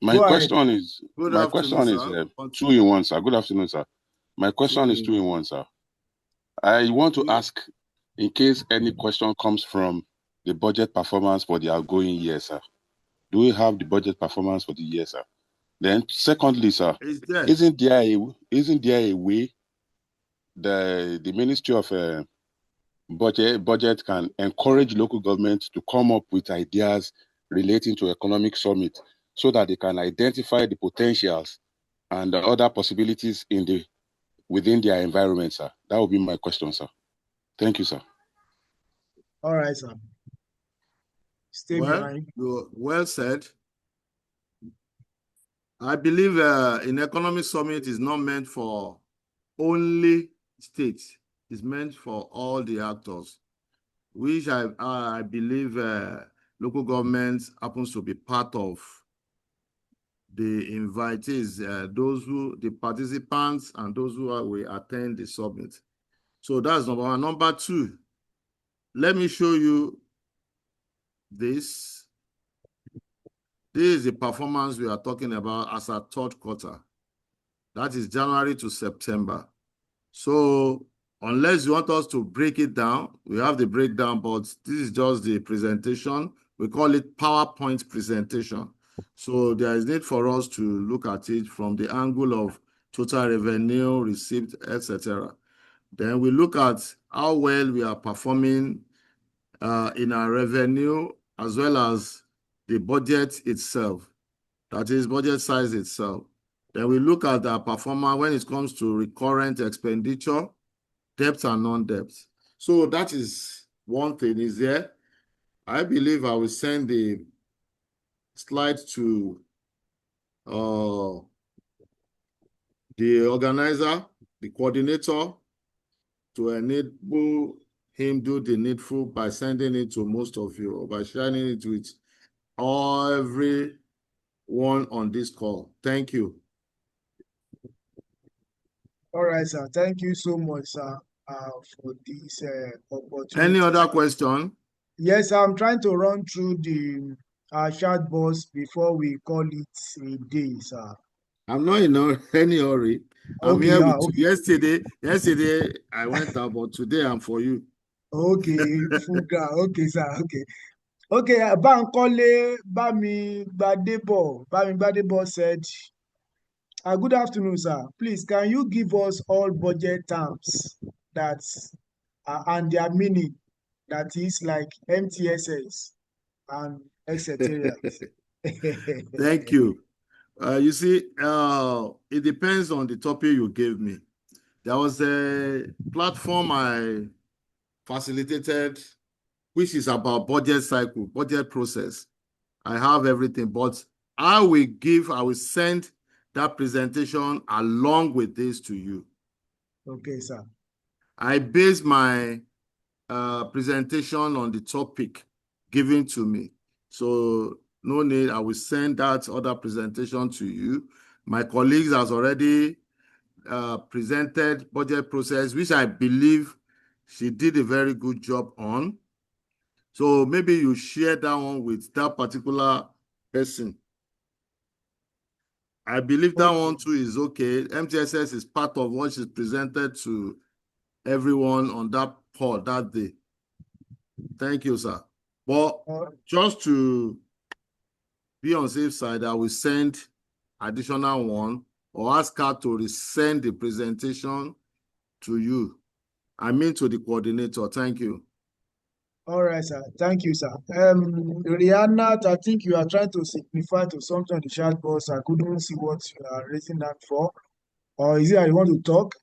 Speaker 9: My question is two in one, sir. Good afternoon, sir. My question is two in one, sir. I want to ask, in case any question comes from the budget performance for the outgoing year, sir. Do we have the budget performance for the year, sir? Then, secondly, sir,
Speaker 3: There.
Speaker 9: isn't there a way the Ministry of budget can encourage local governments to come up with ideas relating to economic summit so that they can identify the potentials and the other possibilities within their environment, sir? That would be my question, sir. Thank you, sir.
Speaker 2: All right, sir. Stay behind.
Speaker 3: Well said. I believe an economic summit is not meant for only states. It's meant for all the actors, which I believe local governments happens to be part of the invitees, the participants and those who will attend the summit. So that's number one. Number two, let me show you this. This is the performance we are talking about as a third quarter. That is January to September. So unless you want us to break it down, we have the breakdown, but this is just the presentation. We call it PowerPoint presentation. So there is need for us to look at it from the angle of total revenue, receipt, etc. Then we look at how well we are performing in our revenue, as well as the budget itself, that is budget size itself. Then we look at our performance when it comes to recurrent expenditure, debt and non-debt. So that is one thing is there. I believe I will send the slide to the organizer, the coordinator, to enable him do the needful by sending it to most of you or by sharing it with everyone on this call. Thank you.
Speaker 2: All right, sir. Thank you so much, sir, for this opportunity.
Speaker 3: Any other question?
Speaker 2: Yes, I'm trying to run through the chat box before we call it a day, sir.
Speaker 3: I'm not in any hurry. I'm here with you. Yesterday I went out, but today I'm for you.
Speaker 2: Okay, Fuga. Okay, sir. Okay, Bankole Bami Gbadebo said, good afternoon, sir. Please, can you give us all budget terms that and their meaning, that is like MTSS and etc.
Speaker 3: Thank you. You see, it depends on the topic you gave me. There was a platform I facilitated, which is about budget cycle, budget process. I have everything, but I will send that presentation along with this to you.
Speaker 2: Okay, sir.
Speaker 3: I base my presentation on the topic given to me. So no need, I will send that other presentation to you. My colleagues has already presented budget process, which I believe she did a very good job on. So maybe you share that one with that particular person. I believe that one too is okay. MTSS is part of what is presented to everyone on that call that day. Thank you, sir. But just to be on safe side, I will send additional one or ask her to resend the presentation to you. I mean to the coordinator. Thank you.
Speaker 2: All right, sir. Thank you, sir. Rihanna, I think you are trying to simplify to something on the chat box. I couldn't see what you are raising that for. Or is it that you want to talk?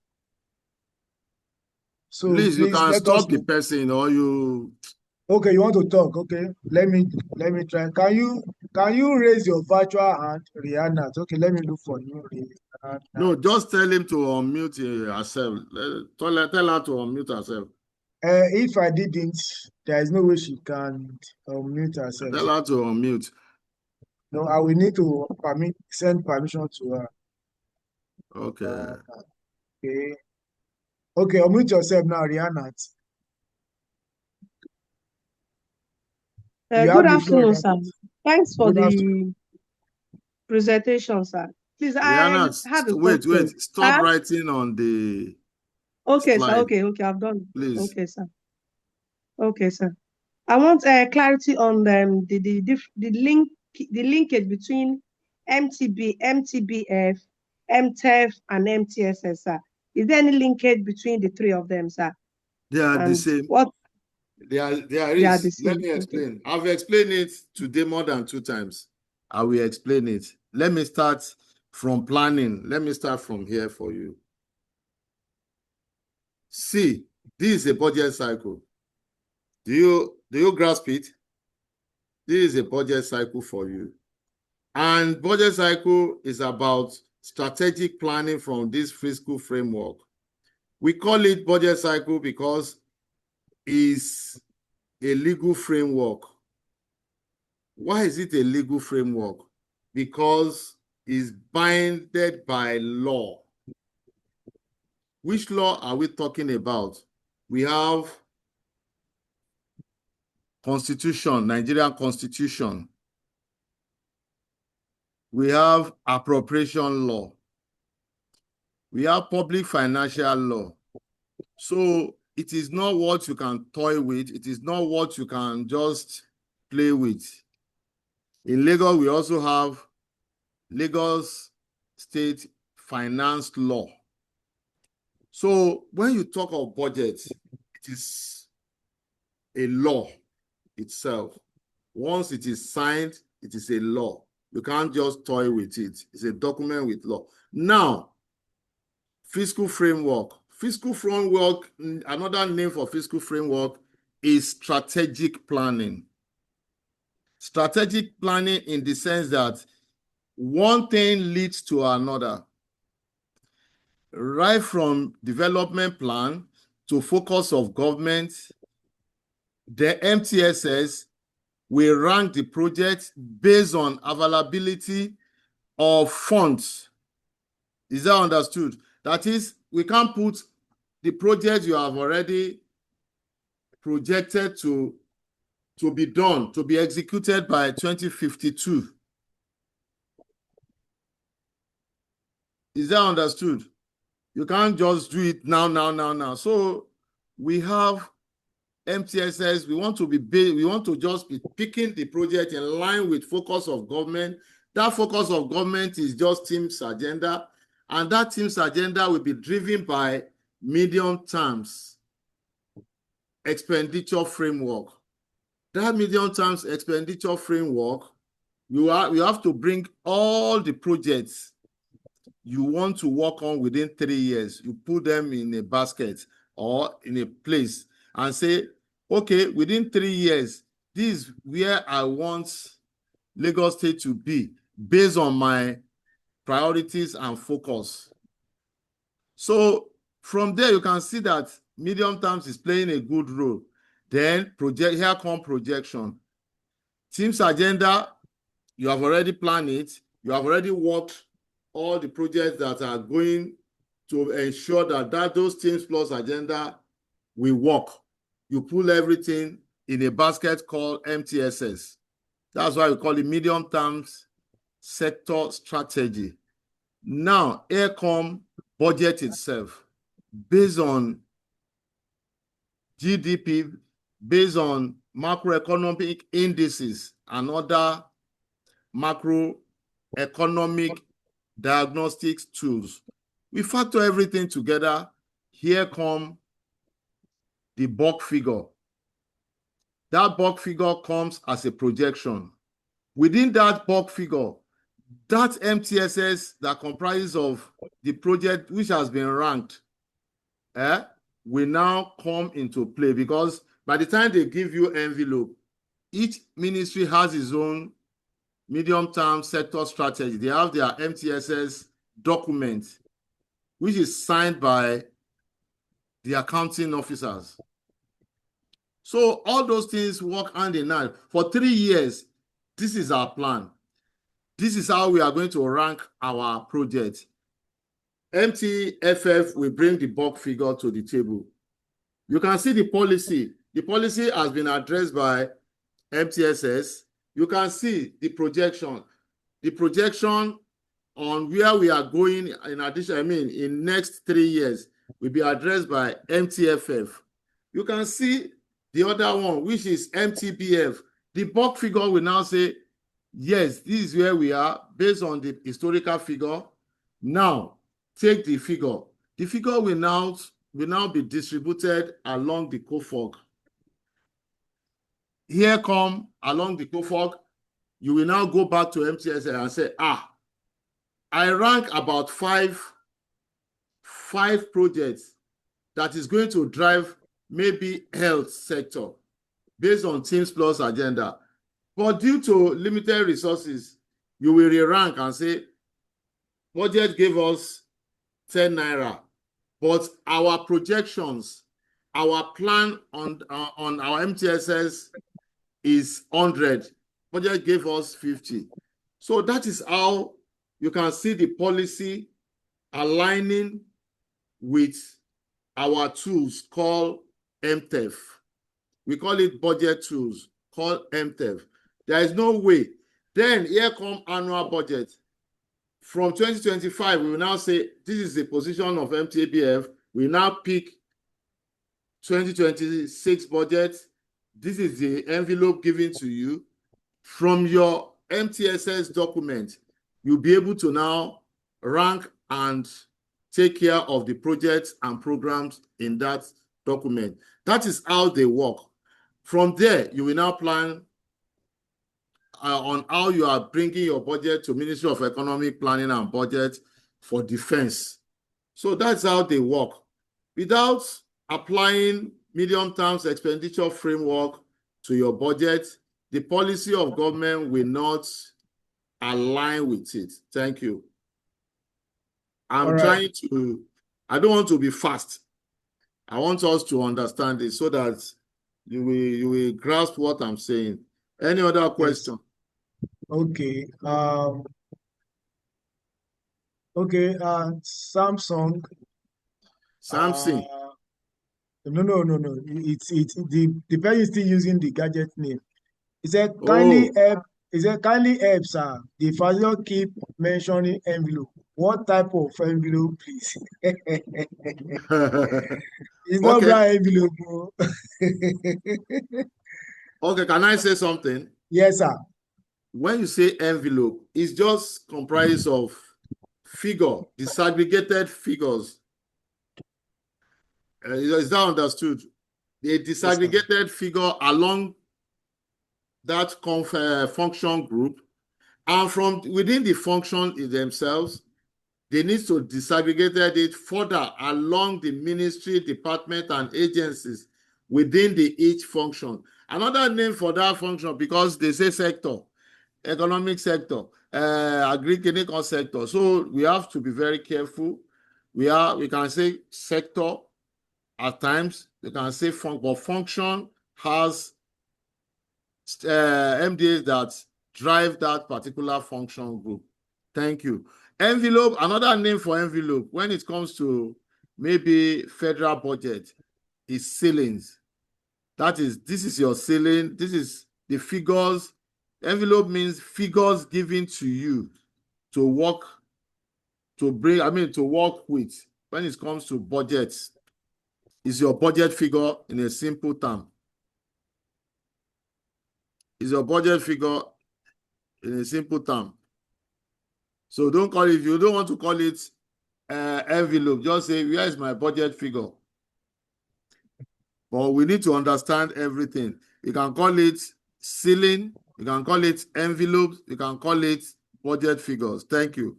Speaker 2: So
Speaker 3: please you can stop the person or you.
Speaker 2: Okay, you want to talk? Okay, let me try. Can you raise your virtual hand, Rihanna? Okay, let me look for you. Rihanna.
Speaker 3: No, just tell him to unmute herself. Tell her to unmute herself.
Speaker 2: If I didn't, there is no way she can unmute herself.
Speaker 3: Tell her to unmute.
Speaker 2: No, I will need to send permission to her.
Speaker 3: Okay.
Speaker 2: Okay, unmute yourself now, Rihanna.
Speaker 10: Good afternoon, sir. Thanks for the presentation, sir. Please,
Speaker 3: Rihanna,
Speaker 10: I have a question.
Speaker 3: Wait. Stop writing on the
Speaker 10: Okay,
Speaker 3: slide.
Speaker 10: sir. Okay, I've done.
Speaker 3: Please.
Speaker 10: Okay, sir. I want clarity on the link the linkage between MTBF, MTEF, and MTSS, sir? Is there any linkage between the three of them, sir?
Speaker 3: They are the same.
Speaker 10: What?
Speaker 3: There
Speaker 10: They are the
Speaker 3: is. Let
Speaker 10: same.
Speaker 3: me explain. I've explained it today more than 2 times. I will explain it. Let me start from planning. Let me start from here for you. See, this is a budget cycle. Do you grasp it? This is a budget cycle for you. And budget cycle is about strategic planning from this fiscal framework. We call it budget cycle because it's a legal framework. Why is it a legal framework? Because it's binded by law. Which law are we talking about? We have Constitution, Nigerian Constitution. We have appropriation law. We have public financial law. So it is not what you can toy with. It is not what you can just play with. In Lagos, we also have Lagos State Finance Law. So when you talk of budget, it is a law itself. Once it is signed, it is a law. You can't just toy with it. It's a document with law. Now, fiscal framework. Fiscal framework, another name for fiscal framework is strategic planning. Strategic planning in the sense that one thing leads to another. Right from development plan to focus of government, the MTSS will rank the project based on availability of funds. Is that understood? That is, we can't put the project you have already projected to be done, to be executed by 2052. Is that understood? You can't just do it now. So we have MTSS. We want to just be picking the project in line with focus of government. That focus of government is just team's agenda, and that team's agenda will be driven by medium terms expenditure framework. That medium terms expenditure framework, you have to bring all the projects you want to work on within 3 years. You put them in a basket or in a place and say, okay, within 3 years, this is where I want Lagos State to be based on my priorities and focus. So from there, you can see that medium terms is playing a good role. Then here come projection. Team's agenda, you have already planned it. You have already worked all the projects that are going to ensure that those teams plus agenda will work. You pull everything in a basket called MTSS. That's why we call it medium terms sector strategy. Now, here come budget itself, based on GDP, based on macroeconomic indices and other macroeconomic diagnostics tools. We factor everything together. Here come the bulk figure. That bulk figure comes as a projection. Within that bulk figure, that MTSS that comprises of the project which has been ranked will now come into play, because by the time they give you envelope, each ministry has its own medium-term sector strategy. They have their MTSS document, which is signed by the accounting officers. So all those things work hand in hand. For 3 years, this is our plan. This is how we are going to rank our project. MTFF will bring the bulk figure to the table. You can see the policy. The policy has been addressed by MTSS. You can see the projection. The projection on where we are going, in addition, in next 3 years, will be addressed by MTFF. You can see the other one, which is MTBF. The bulk figure will now say, Yes, this is where we are based on the historical figure. Now, take the figure. The figure will now be distributed along the COFOG. Here come along the COFOG, you will now go back to MTSL and say, I rank about five projects that is going to drive maybe health sector based on Teams Plus agenda. But due to limited resources, you will re-rank and say, budget gave us 10 naira, but our projections, our plan on our MTSS is 100. Budget gave us 50. So that is how you can see the policy aligning with our tools called MTEF. We call it budget tools called MTEF. There is no way. Then here come annual budget. From 2025, we will now say, this is the position of MTABF. We now pick 2026 budget. This is the envelope given to you. From your MTSS document, you'll be able to now rank and take care of the projects and programs in that document. That is how they work. From there, you will now plan on how you are bringing your budget to Ministry of Economic Planning and Budget for defense. So that's how they work. Without applying medium-term expenditure framework to your budget, the policy of government will not align with it. Thank you. I'm trying to, I don't want to be fast. I want us to understand it so that you will grasp what I'm saying. Any other question?
Speaker 2: Okay. Samsung.
Speaker 3: Samsung.
Speaker 2: No. It's the person is still using the gadget name. He said, kindly help. He said, kindly help, sir. The facilitator keep mentioning envelope. What type of envelope, please? It's not brown envelope.
Speaker 3: Okay, can I say something?
Speaker 2: Yes, sir.
Speaker 3: When you say envelope, it's just comprised of figure, disaggregated figures. Is that understood? The disaggregated figure along that function group, and from within the function themselves, they need to disaggregate it further along the ministry, department, and agencies within each function. Another name for that function, because they say sector, economic sector, agricultural sector. So we have to be very careful. We can say sector at times. We can say but function has MDAs that drive that particular function group. Thank you. Envelope, another name for envelope when it comes to maybe federal budget is ceilings. This is your ceiling. This is the figures. Envelope means figures given to you to work, to work with when it comes to budgets. Is your budget figure in a simple term. Is your budget figure in a simple term. So don't call it, if you don't want to call it envelope, just say, where is my budget figure? But we need to understand everything. You can call it ceiling, you can call it envelopes, you can call it budget figures. Thank you.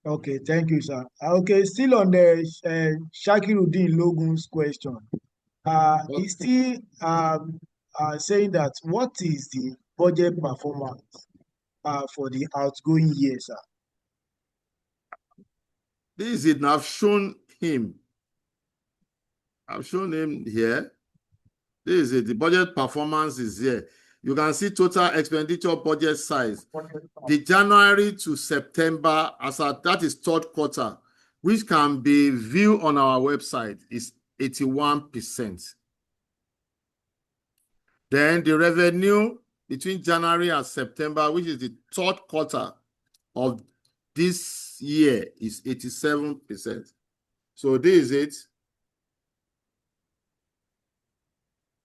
Speaker 2: Okay, thank you, sir. Okay, still on the Shakiruddin Logun's question. He's still saying that what is the budget performance for the outgoing year, sir?
Speaker 3: This is it. I've shown him. I've shown him here. This is it. The budget performance is here. You can see total expenditure budget size. The January to September, that is third quarter, which can be viewed on our website, is 81%. Then the revenue between January and September, which is the third quarter of this year, is 87%. So this is it.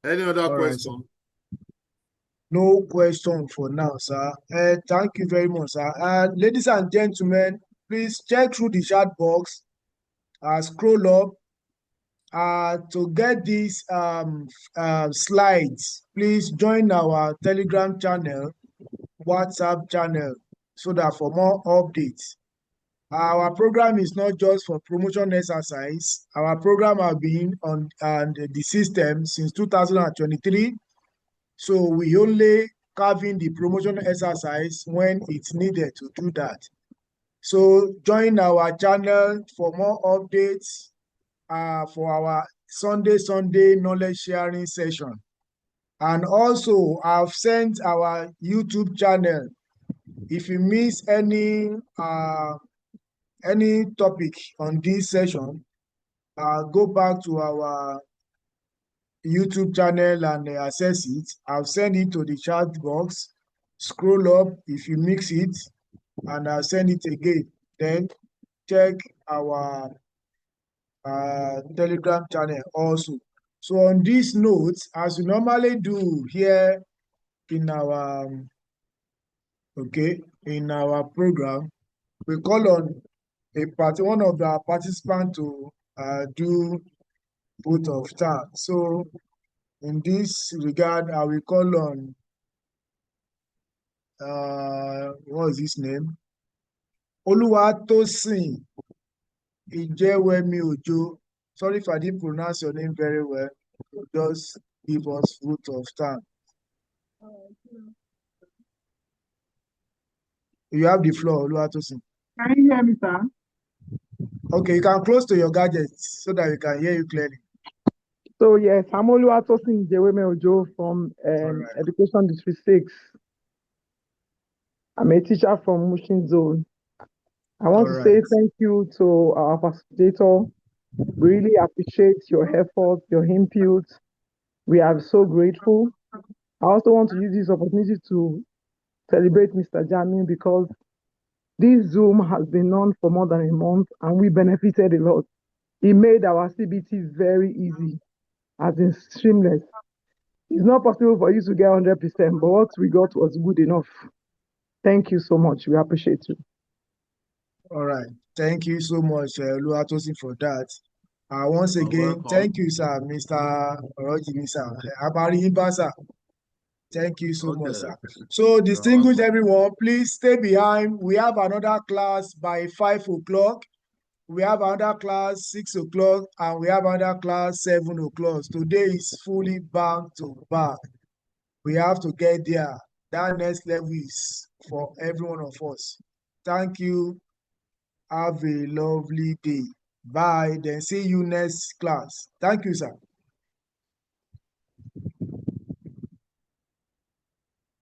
Speaker 3: Any other question?
Speaker 2: No question for now, sir. Thank you very much, sir. Ladies and gentlemen, please check through the chat box. Scroll up. To get these slides, please join our Telegram channel, WhatsApp channel, so that for more updates. Our program is not just for promotion exercise. Our program has been on the system since 2023. So we only carving the promotion exercise when it's needed to do that. So join our channel for more updates for our Sunday knowledge sharing session. And also I've sent our YouTube channel. If you miss any topic on this session, go back to our YouTube channel and access it. I'll send it to the chat box. Scroll up if you mix it, and I'll send it again. Then check our Telegram channel also. So on these notes, as we normally do here in our in our program, we call on one of the participants to do vote of thanks. So in this regard, I will call on what is his name? Oluwatosin Ijewemi Ojo. Sorry if I didn't pronounce your name very well. Just give us vote of thanks. You have the floor, Oluwatosin.
Speaker 11: Can you hear me, sir?
Speaker 2: Okay, you can close to your gadgets so that we can hear you clearly.
Speaker 11: So yes, I'm Oluwatosin Ijewemi Ojo from
Speaker 2: Right.
Speaker 11: Education District 6. I'm a teacher from Mushin Zone. I want to say thank you to our facilitator. Really appreciate your effort, your input. We are so grateful. I also want to use this opportunity to celebrate Mr. Jamiu because this Zoom has been on for more than a month and we benefited a lot. It made our CBT very easy, as in seamless. It's not possible for you to get 100%, but what we got was good enough. Thank you so much. We appreciate you.
Speaker 2: All right. Thank you so much, Oluwatosin, for that. Once again, thank you, sir, Mr. Orojimi, sir. Abari sir. Thank you so much, sir. So, distinguished everyone, please stay behind. We have another class by 5 o'clock. We have another class 6 o'clock, and we have another class 7 o'clock. Today is fully back to back. We have to get there. That next level is for every one of us. Thank you. Have a lovely day. Bye. Then see you next class. Thank you, sir.